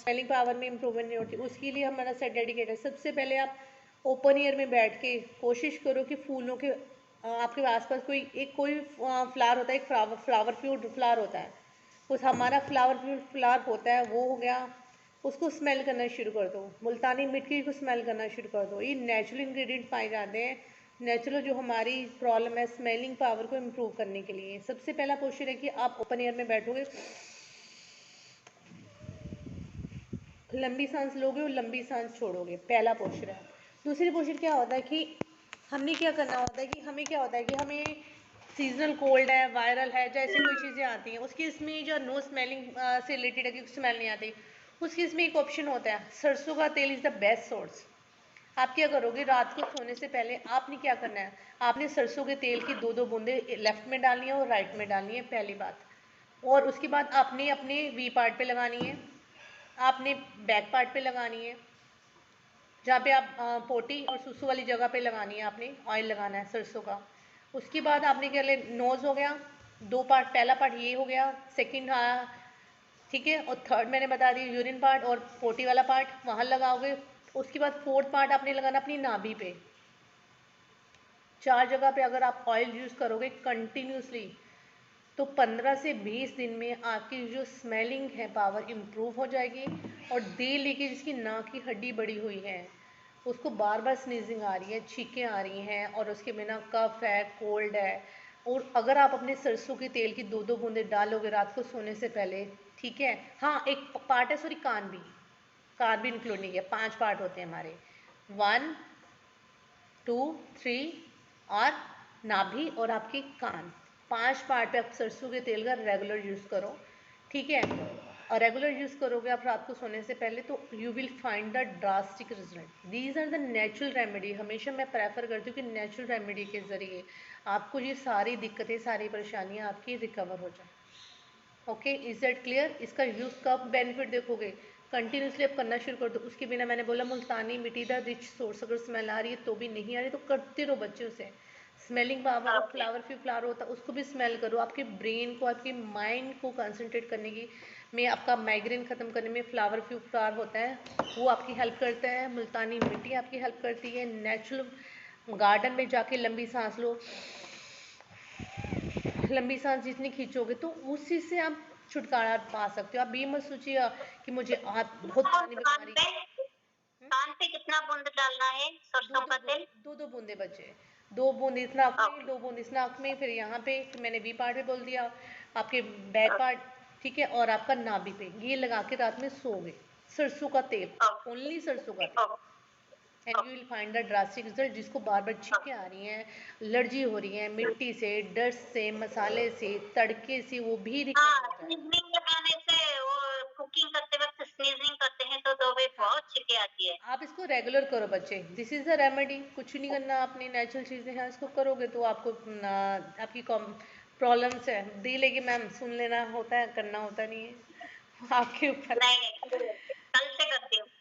Smelling power में improvement नहीं होती, उसके लिए हमारा सेट डेडिकेटेड। सबसे पहले आप ओपन एयर में बैठ के कोशिश करो कि फूलों के आपके आसपास कोई फ्लावर होता है, एक फ्लावर फ्यूड फ्लावर होता है, उस हमारा फ्लावर फ्यूड फ्लावर होता है वो हो गया, उसको स्मेल करना शुरू कर दो। मुल्तानी मिट्टी को स्मेल करना शुरू कर दो। ये नेचुरल इंग्रेडिएंट पाए जाते हैं, नेचुरल जो हमारी प्रॉब्लम है स्मेलिंग पावर को इम्प्रूव करने के लिए। सबसे पहला पोस्चर है कि आप ओपन एयर में बैठोगे, लंबी सांस लोगे और लंबी सांस छोड़ोगे, पहला पोस्चर है। दूसरी पोस्चर क्या होता है कि हमने क्या करना होता है कि हमें सीजनल कोल्ड है, वायरल है, जैसे कोई चीज़ें आती हैं उसकी इसमें जो नो स्मेलिंग से रिलेटेड है कि स्मेल नहीं आती, उसकी इसमें एक ऑप्शन होता है सरसों का तेल इज़ द बेस्ट सोर्स। आप क्या करोगे, रात को सोने से पहले आपने क्या करना है, आपने सरसों के तेल की 2-2 बूंदे लेफ्ट में डालनी है और राइट में डालनी है, पहली बात। और उसके बाद आपने अपने वी पार्ट पे लगानी है, आपने बैक पार्ट पे लगानी है, जहाँ पे आप पोटी और सुसु वाली जगह पे लगानी है, आपने ऑयल लगाना है सरसों का। उसके बाद आपने क्या ले, नोज़ हो गया, 2 पार्ट, पहला पार्ट ये हो गया, सेकंड ठीक है, और थर्ड मैंने बता दिया यूरिन पार्ट और पोटी वाला पार्ट वहाँ लगाओगे। उसके बाद फोर्थ पार्ट आपने लगाना अपनी नाभि पे। 4 जगह पे अगर आप ऑयल यूज़ करोगे कंटिन्यूसली तो 15 से 20 दिन में आपकी जो स्मेलिंग है पावर इम्प्रूव हो जाएगी। और दिल लेके जिसकी नाक की हड्डी बड़ी हुई है, उसको बार बार स्नीजिंग आ रही है, छींकें आ रही हैं और उसके बिना कफ है, कोल्ड है, और अगर आप अपने सरसों के तेल की 2-2 बूंदे डालोगे रात को सोने से पहले, ठीक है। हाँ, एक पार्ट है, सॉरी, कान भी इंक्लूड नहीं किया, 5 पार्ट होते हैं हमारे, 1 2 3 और नाभि और आपके कान, 5 पार्ट पे आप सरसों के तेल का रेगुलर यूज़ करो, ठीक है। और रेगुलर यूज़ करोगे आप रात को सोने से पहले तो you will find the drastic result. These are the natural remedy. हमेशा मैं प्रेफर करती हूँ कि नेचुरल रेमेडी के ज़रिए आपको ये सारी दिक्कतें, सारी परेशानियाँ आपकी रिकवर हो जाए। Okay, is that clear? इसका यूज़ कब बेनिफिट देखोगे, कंटिन्यूसली आप करना शुरू कर दो। उसके बिना मैंने बोला मुल्तानी मिट्टी द रिच सोर्स, अगर स्मेल आ रही है तो भी नहीं आ रही तो करते रहो बच्चों से। स्मेलिंग पावर, फ्लावर फ्लावर होता है उसको भी स्मेल करो। आपके ब्रेन को, आपके माइंड को कंसंट्रेट करने की में, आपका माइग्रेन ख़त्म करने में फ्लावर फ्लावर होता है, वो आपकी हेल्प करता है। मुल्तानी मिट्टी आपकी हेल्प करती है। नेचुरल गार्डन में जाके लंबी सांस लो, लंबी सांस जितनी खींचोगे तो उसी से आप छुटकारा पा सकते हो। आप ये मत सोचिए कि मुझे आप बहुत पुरानी बीमारी। कान पे कितना बूंद डालना है सरसों का तेल? 2-2 बूंदे बचे, 2 बूंद इस नाक में, 2 बूंद इस नाक में, फिर यहाँ पे, फिर मैंने बी पार्ट पे बोल दिया, आपके बैक पार्ट, ठीक है, और आपका नाभि पे, ये लगा के रात में सोओगे। सरसों का तेल, ओनली सरसों का तेल, and you will find the drastic result. जिसको बार बार छींकें आ रही हैं, एलर्जी हो रही है मिट्टी से, डस्ट से, मसाले से, तड़के से, वो भी रिकवर हो जाएगा। स्नीजिंग लगाने से, वो कुकिंग करते वक्त स्नीजिंग करते हैं तो भी बहुत छींकें आती है। आप इसको रेगुलर करो बच्चे, दिस इज़ द रेमेडी। कुछ नहीं करना आपने, नेचुरल चीज़ें हैं, इसको करोगे तो आपको आपकी प्रॉब्लम्स है दी लेगी मैम, सुन लेना होता है, करना होता नहीं है, आपके ऊपर। नहीं